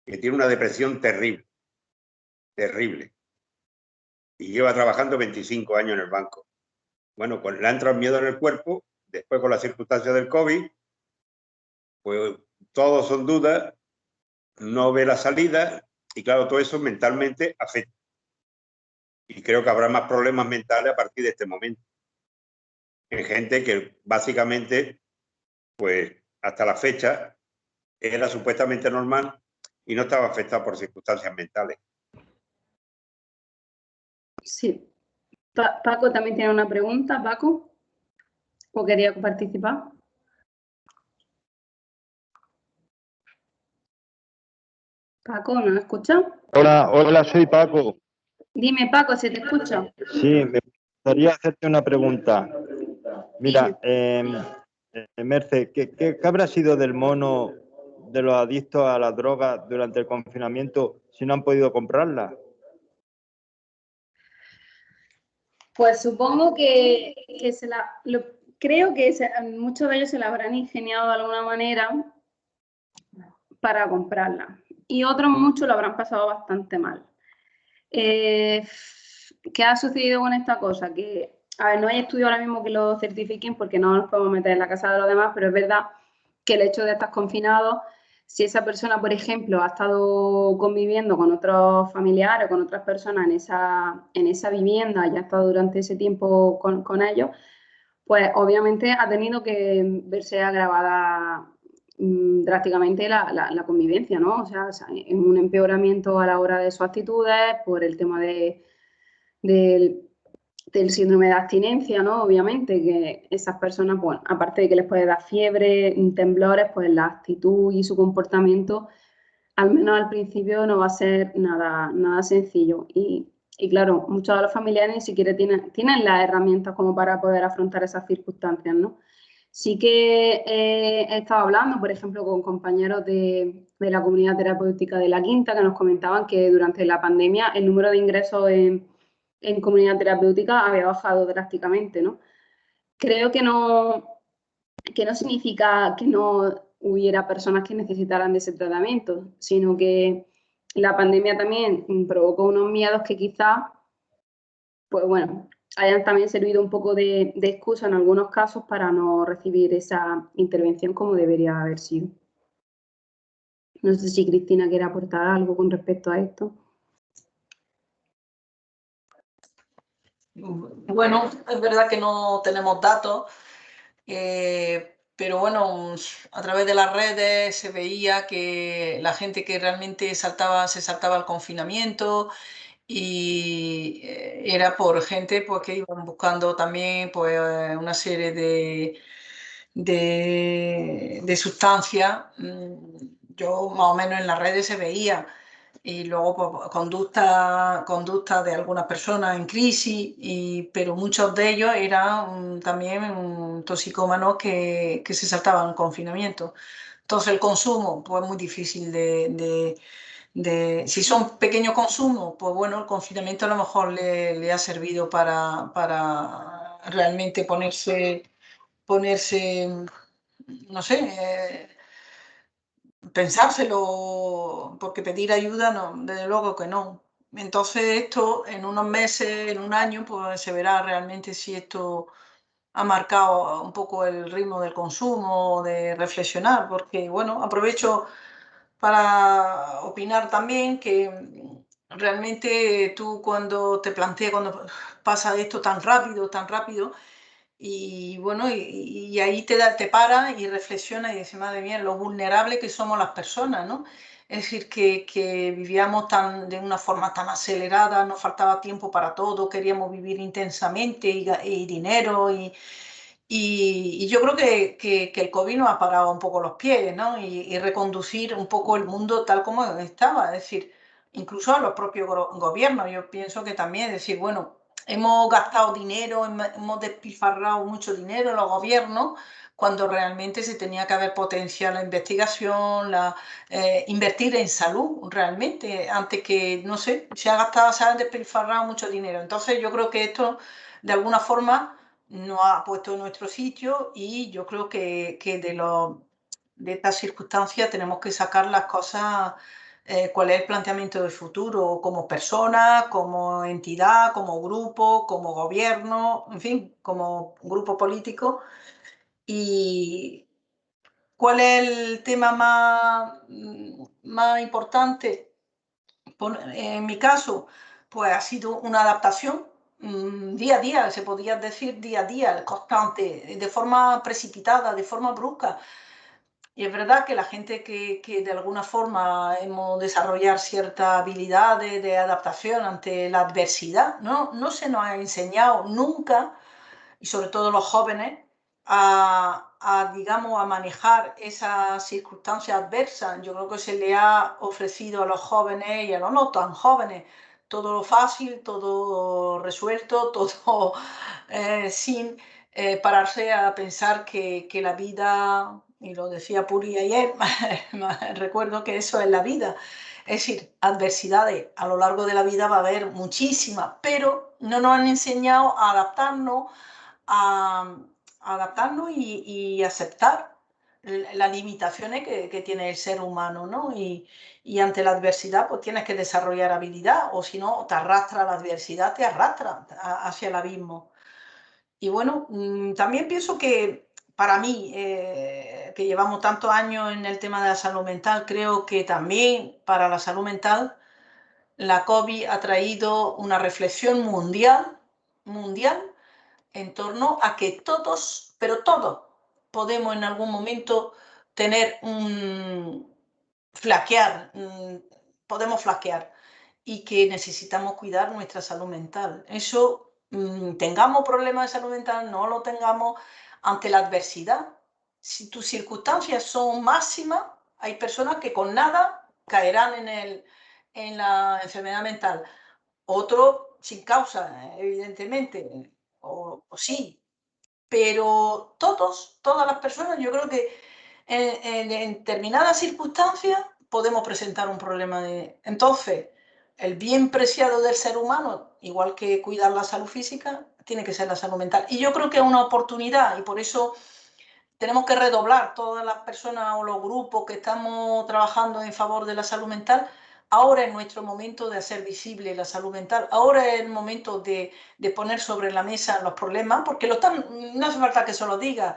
que tiene una depresión terrible, terrible. Y lleva trabajando 25 años en el banco. Bueno, le ha entrado miedo en el cuerpo, después con las circunstancias del COVID, pues todos son dudas, no ve la salida y claro, todo eso mentalmente afecta. Y creo que habrá más problemas mentales a partir de este momento. En gente que básicamente, pues hasta la fecha, era supuestamente normal y no estaba afectada por circunstancias mentales. Sí. Paco también tiene una pregunta, Paco. ¿O quería participar? Paco, ¿no me escuchas? Hola, soy Paco. Dime, Paco, ¿se te escucha? Sí, me gustaría hacerte una pregunta. Mira, Merce, ¿qué habrá sido del mono de los adictos a las drogas durante el confinamiento si no han podido comprarla? Pues supongo que creo que muchos de ellos se la habrán ingeniado de alguna manera para comprarla. Y otros muchos lo habrán pasado bastante mal. ¿Qué ha sucedido con esta cosa? Que, a ver, no hay estudios ahora mismo que lo certifiquen porque no nos podemos meter en la casa de los demás, pero es verdad que el hecho de estar confinado, si esa persona, por ejemplo, ha estado conviviendo con otros familiares o con otras personas en esa vivienda y ha estado durante ese tiempo con ellos, pues obviamente ha tenido que verse agravada drásticamente la convivencia, ¿no? O sea, en un empeoramiento a la hora de sus actitudes por el tema del síndrome de abstinencia, ¿no? Obviamente que esas personas, pues, aparte de que les puede dar fiebre, temblores, pues la actitud y su comportamiento, al menos al principio, no va a ser nada sencillo. Y claro, muchos de los familiares ni siquiera tienen las herramientas como para poder afrontar esas circunstancias, ¿no? Sí que he estado hablando, por ejemplo, con compañeros de la comunidad terapéutica de La Quinta que nos comentaban que durante la pandemia el número de ingresos en comunidad terapéutica había bajado drásticamente, ¿no? Creo que no significa que no hubiera personas que necesitaran de ese tratamiento, sino que la pandemia también provocó unos miedos que quizás, pues bueno, hayan también servido un poco de excusa en algunos casos para no recibir esa intervención como debería haber sido. No sé si Cristina quiere aportar algo con respecto a esto. Bueno, es verdad que no tenemos datos, pero bueno, a través de las redes se veía que la gente que realmente se saltaba el confinamiento y era por gente pues, que iban buscando también pues, una serie de sustancias. Yo más o menos en las redes se veía. Y luego pues, conducta de algunas personas en crisis, pero muchos de ellos eran también toxicómanos que se saltaban el confinamiento. Entonces el consumo, pues muy difícil si son pequeños consumos, pues bueno, el confinamiento a lo mejor le ha servido para realmente ponerse, no sé, pensárselo, porque pedir ayuda, no, desde luego que no. Entonces esto en unos meses, en un año, pues se verá realmente si esto ha marcado un poco el ritmo del consumo, de reflexionar, porque bueno, aprovecho para opinar también que realmente tú cuando te planteas, cuando pasa esto tan rápido, y bueno, y ahí te para y reflexiona y dice, madre mía, lo vulnerable que somos las personas, ¿no? Es decir, que vivíamos de una forma tan acelerada, nos faltaba tiempo para todo, queríamos vivir intensamente y dinero y yo creo que el COVID nos ha parado un poco los pies, ¿no? Y reconducir un poco el mundo tal como estaba, es decir, incluso a los propios gobiernos. Yo pienso que también, es decir, bueno, hemos gastado dinero, hemos despilfarrado mucho dinero en los gobiernos, cuando realmente se tenía que haber potenciado la investigación, invertir en salud realmente, antes que, no sé, se ha despilfarrado mucho dinero. Entonces yo creo que esto, de alguna forma, nos ha puesto en nuestro sitio y yo creo que de estas circunstancias tenemos que sacar las cosas, cuál es el planteamiento del futuro como persona, como entidad, como grupo, como gobierno, en fin, como grupo político. Y cuál es el tema más importante. En mi caso, pues ha sido una adaptación día a día, se podría decir día a día, constante, de forma precipitada, de forma brusca. Y es verdad que la gente que de alguna forma hemos desarrollado ciertas habilidades de adaptación ante la adversidad, no se nos ha enseñado nunca, y sobre todo los jóvenes, a digamos, a manejar esas circunstancias adversas. Yo creo que se le ha ofrecido a los jóvenes y a los no tan jóvenes todo lo fácil, todo resuelto, todo sin pararse a pensar que la vida, y lo decía Puri ayer, recuerdo que eso es la vida. Es decir, adversidades a lo largo de la vida va a haber muchísimas, pero no nos han enseñado a adaptarnos y aceptar las limitaciones que tiene el ser humano, ¿no? Y ante la adversidad, pues tienes que desarrollar habilidad, o si no, te arrastra la adversidad, te arrastra hacia el abismo. Y bueno, también pienso que para mí, que llevamos tantos años en el tema de la salud mental, creo que también para la salud mental la COVID ha traído una reflexión mundial en torno a que todos, pero todos, podemos en algún momento tener flaquear, podemos flaquear y que necesitamos cuidar nuestra salud mental. Eso, tengamos problemas de salud mental, no lo tengamos, ante la adversidad. Si tus circunstancias son máximas, hay personas que con nada caerán en la enfermedad mental. Otro sin causa, evidentemente, o sí, pero todas las personas, yo creo que en determinadas circunstancias podemos presentar un problema Entonces, el bien preciado del ser humano, igual que cuidar la salud física, tiene que ser la salud mental. Y yo creo que es una oportunidad y por eso tenemos que redoblar todas las personas o los grupos que estamos trabajando en favor de la salud mental. Ahora es nuestro momento de hacer visible la salud mental. Ahora es el momento de poner sobre la mesa los problemas, porque no hace falta que se lo diga,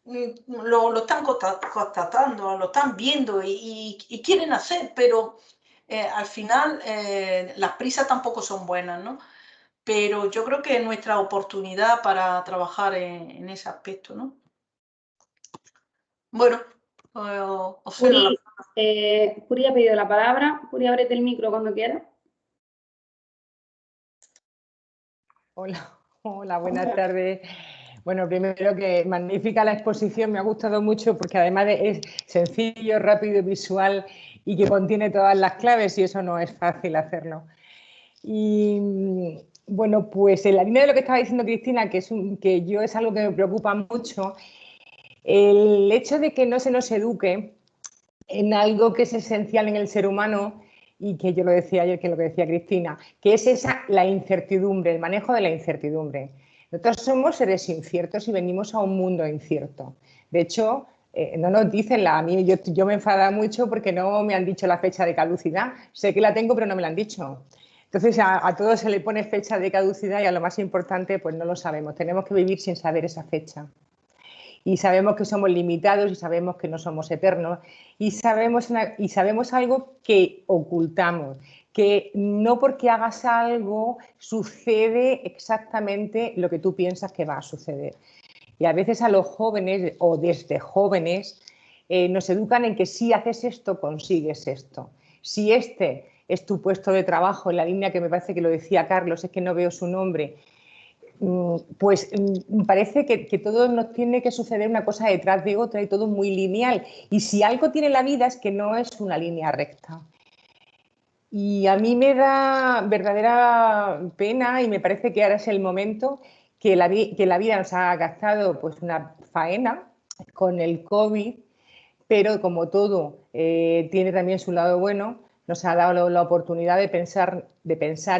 lo están constatando, lo están viendo y quieren hacer, pero al final las prisas tampoco son buenas, ¿no? Pero yo creo que es nuestra oportunidad para trabajar en ese aspecto, ¿no? Bueno, Puri ha pedido la palabra. Puri, ábrete el micro cuando quieras. Hola, buenas tardes. Bueno, primero que magnífica la exposición, me ha gustado mucho porque además es sencillo, rápido y visual y que contiene todas las claves y eso no es fácil hacerlo. Y bueno, pues en la línea de lo que estaba diciendo Cristina, que yo es algo que me preocupa mucho, el hecho de que no se nos eduque en algo que es esencial en el ser humano y que yo lo decía ayer, que es lo que decía Cristina, que es la incertidumbre, el manejo de la incertidumbre. Nosotros somos seres inciertos y venimos a un mundo incierto. De hecho, no nos dicen a mí, yo me enfada mucho porque no me han dicho la fecha de caducidad. Sé que la tengo, pero no me la han dicho. Entonces, a todos se le pone fecha de caducidad y a lo más importante, pues no lo sabemos. Tenemos que vivir sin saber esa fecha. Y sabemos que somos limitados y sabemos que no somos eternos y sabemos algo que ocultamos, que no porque hagas algo sucede exactamente lo que tú piensas que va a suceder. Y a veces a los jóvenes o desde jóvenes nos educan en que si haces esto, consigues esto. Si este es tu puesto de trabajo, en la línea que me parece que lo decía Carlos, es que no veo su nombre, pues parece que todo nos tiene que suceder una cosa detrás de otra y todo muy lineal. Y si algo tiene la vida es que no es una línea recta. Y a mí me da verdadera pena y me parece que ahora es el momento que la vida nos ha gastado pues una faena con el COVID, pero como todo tiene también su lado bueno, nos ha dado la oportunidad de pensar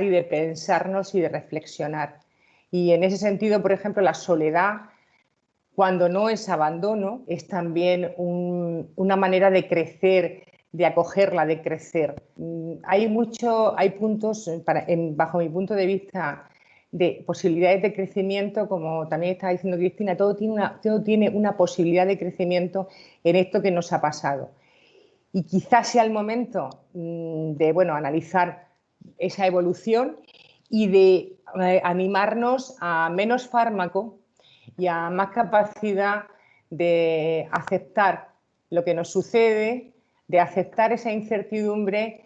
y de pensarnos y de reflexionar. Y en ese sentido, por ejemplo, la soledad, cuando no es abandono, es también una manera de crecer, de acogerla, de crecer. Hay puntos, bajo mi punto de vista, de posibilidades de crecimiento, como también estaba diciendo Cristina, todo tiene una posibilidad de crecimiento en esto que nos ha pasado. Y quizás sea el momento de analizar esa evolución y de animarnos a menos fármaco y a más capacidad de aceptar lo que nos sucede, de aceptar esa incertidumbre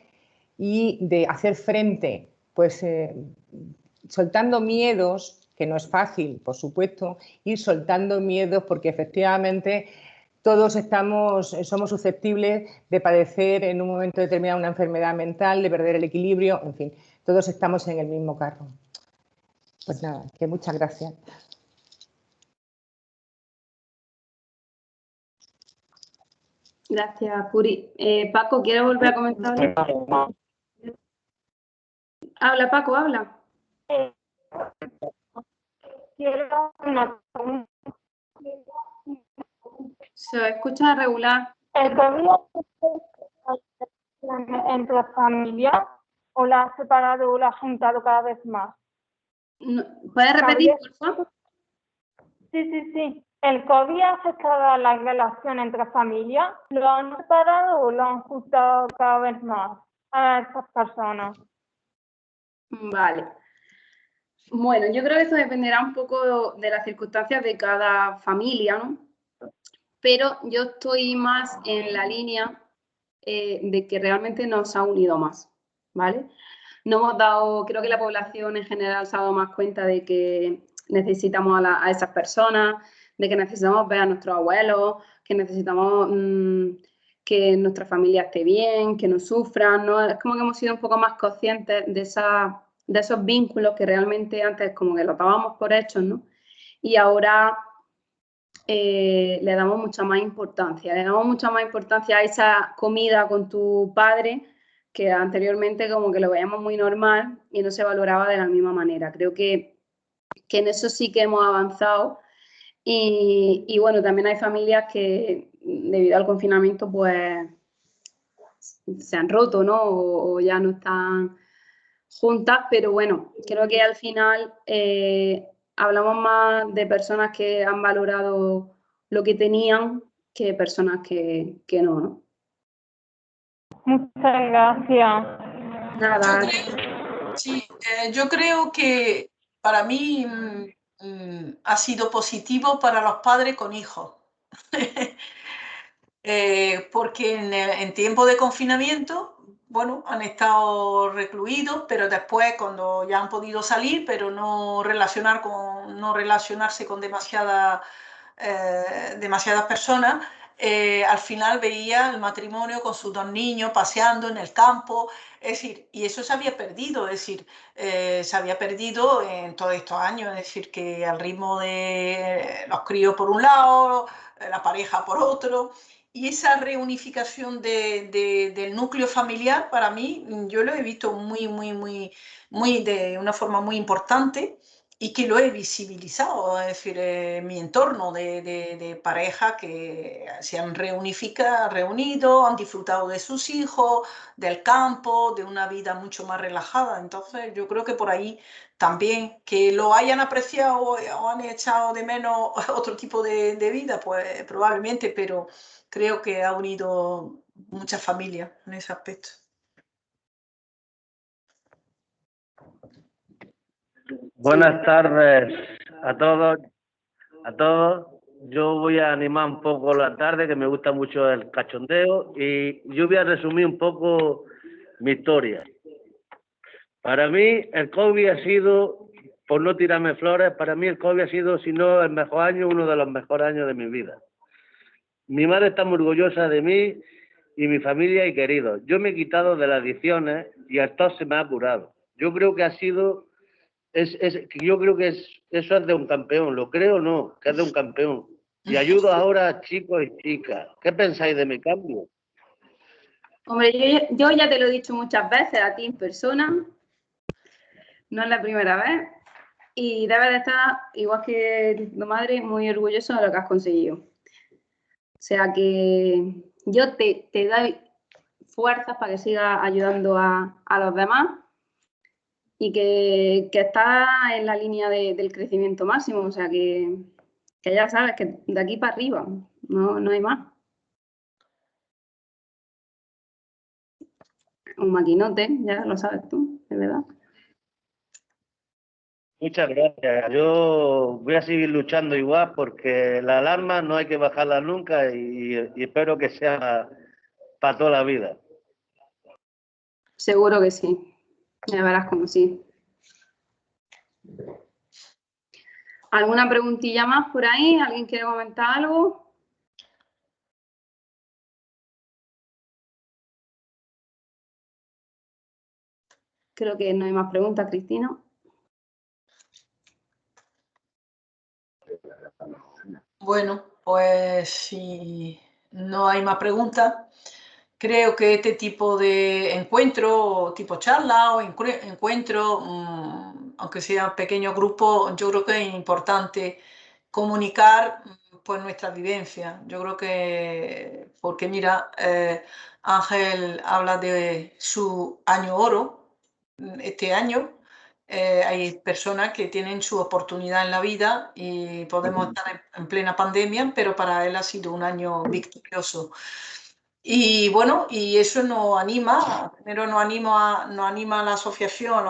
y de hacer frente, pues soltando miedos, que no es fácil, por supuesto, ir soltando miedos porque efectivamente todos somos susceptibles de padecer en un momento determinado una enfermedad mental, de perder el equilibrio, en fin, todos estamos en el mismo carro. Pues nada, que muchas gracias. Gracias, Puri. Paco, ¿quieres volver a comentar? Habla, Paco, habla. Se escucha regular. ¿El COVID entre familias o la ha separado o la ha juntado cada vez más? ¿Puedes repetir, por favor? Sí. ¿El COVID ha afectado a la relación entre familias? ¿Lo han separado o lo han juntado cada vez más a estas personas? Vale. Bueno, yo creo que esto dependerá un poco de las circunstancias de cada familia, ¿no? Pero yo estoy más en la línea de que realmente nos ha unido más, ¿vale? No hemos dado, creo que la población en general se ha dado más cuenta de que necesitamos a esas personas, de que necesitamos ver a nuestros abuelos, que necesitamos que nuestra familia esté bien, que no sufran, ¿no? Es como que hemos sido un poco más conscientes de esos vínculos que realmente antes como que los dábamos por hechos, ¿no? Y ahora le damos mucha más importancia. Le damos mucha más importancia a esa comida con tu padre que anteriormente como que lo veíamos muy normal y no se valoraba de la misma manera. Creo que en eso sí que hemos avanzado y bueno, también hay familias que debido al confinamiento pues se han roto, ¿no? O ya no están juntas, pero bueno, creo que al final hablamos más de personas que han valorado lo que tenían que personas que no, ¿no? Muchas gracias. Nada. Yo creo que para mí ha sido positivo para los padres con hijos. Porque en tiempo de confinamiento, bueno, han estado recluidos, pero después cuando ya han podido salir, pero no relacionarse con demasiadas personas, al final veía el matrimonio con sus dos niños paseando en el campo, es decir, y eso se había perdido, es decir, se había perdido en todos estos años, es decir, que al ritmo de los críos por un lado, la pareja por otro, y esa reunificación del núcleo familiar, para mí, yo lo he visto de una forma muy importante y que lo he visibilizado, es decir, mi entorno de pareja que se han reunido, han disfrutado de sus hijos, del campo, de una vida mucho más relajada. Entonces, yo creo que por ahí también que lo hayan apreciado o han echado de menos otro tipo de vida, pues probablemente, pero creo que ha unido muchas familias en ese aspecto. Buenas tardes a todos. Yo voy a animar un poco la tarde, que me gusta mucho el cachondeo, y yo voy a resumir un poco mi historia. Para mí el COVID ha sido, por no tirarme flores, para mí el COVID ha sido, si no el mejor año, uno de los mejores años de mi vida. Mi madre está muy orgullosa de mí y mi familia y queridos. Yo me he quitado de las adicciones y el TOC se me ha curado. Yo creo que ha sido, yo creo que eso es de un campeón, lo creo o no, que es de un campeón. Y ayudo ahora a chicos y chicas. ¿Qué pensáis de mi cambio? Hombre, yo ya te lo he dicho muchas veces a ti en persona, no es la primera vez, y debes de estar, igual que tu madre, muy orgulloso de lo que has conseguido. O sea que yo te doy fuerzas para que sigas ayudando a los demás y que estás en la línea del crecimiento máximo. O sea que ya sabes que de aquí para arriba no hay más. Un maquinote, ya lo sabes tú, de verdad. Muchas gracias. Yo voy a seguir luchando igual porque la alarma no hay que bajarla nunca y espero que sea para toda la vida. Seguro que sí. Ya verás como sí. ¿Alguna preguntilla más por ahí? ¿Alguien quiere comentar algo? Creo que no hay más preguntas, Cristina. Bueno, pues si no hay más preguntas, creo que este tipo de encuentro, tipo charla o encuentro, aunque sea pequeño grupo, yo creo que es importante comunicar pues nuestra vivencia. Yo creo que, porque mira, Ángel habla de su año oro, este año. Hay personas que tienen su oportunidad en la vida y podemos estar en plena pandemia, pero para él ha sido un año victorioso. Y bueno, y eso nos anima, primero nos anima a la asociación,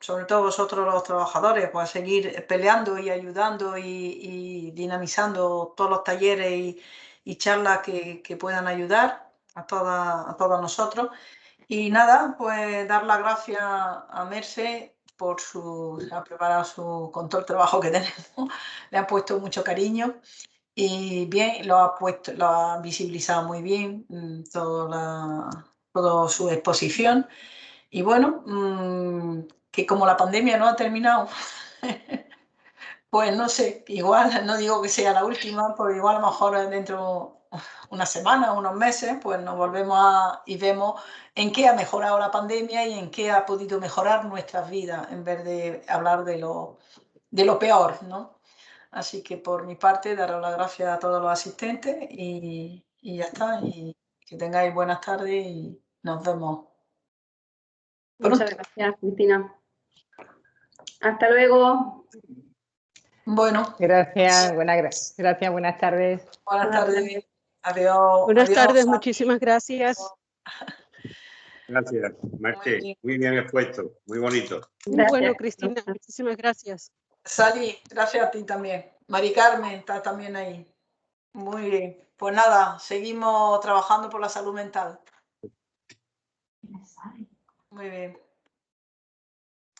sobre todo vosotros los trabajadores, pues a seguir peleando y ayudando y dinamizando todos los talleres y charlas que puedan ayudar a todos nosotros. Y nada, pues dar las gracias a Merce por se ha preparado con todo el trabajo que tenemos, le ha puesto mucho cariño. Y bien, lo ha visibilizado muy bien, toda su exposición. Y bueno, que como la pandemia no ha terminado, pues no sé, igual, no digo que sea la última, pero igual a lo mejor dentro de una semana, unos meses, pues nos volvemos y vemos en qué ha mejorado la pandemia y en qué ha podido mejorar nuestras vidas, en vez de hablar de lo peor, ¿no? Así que por mi parte, daros las gracias a todos los asistentes y ya está. Y que tengáis buenas tardes y nos vemos pronto. Muchas gracias, Cristina. Hasta luego. Bueno, Gracias, buenas tardes. buenas tardes. Adiós. Buenas Adiós, tardes, Sara. muchísimas gracias. Gracias, Merche. Muy bien expuesto, muy bonito. Muy bueno, Gracias. Cristina, muchísimas gracias. Sally, gracias a ti también. Mari Carmen está también ahí. Muy bien. Pues nada, seguimos trabajando por la salud mental. Muy bien.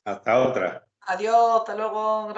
Hasta otra. Adiós, hasta luego.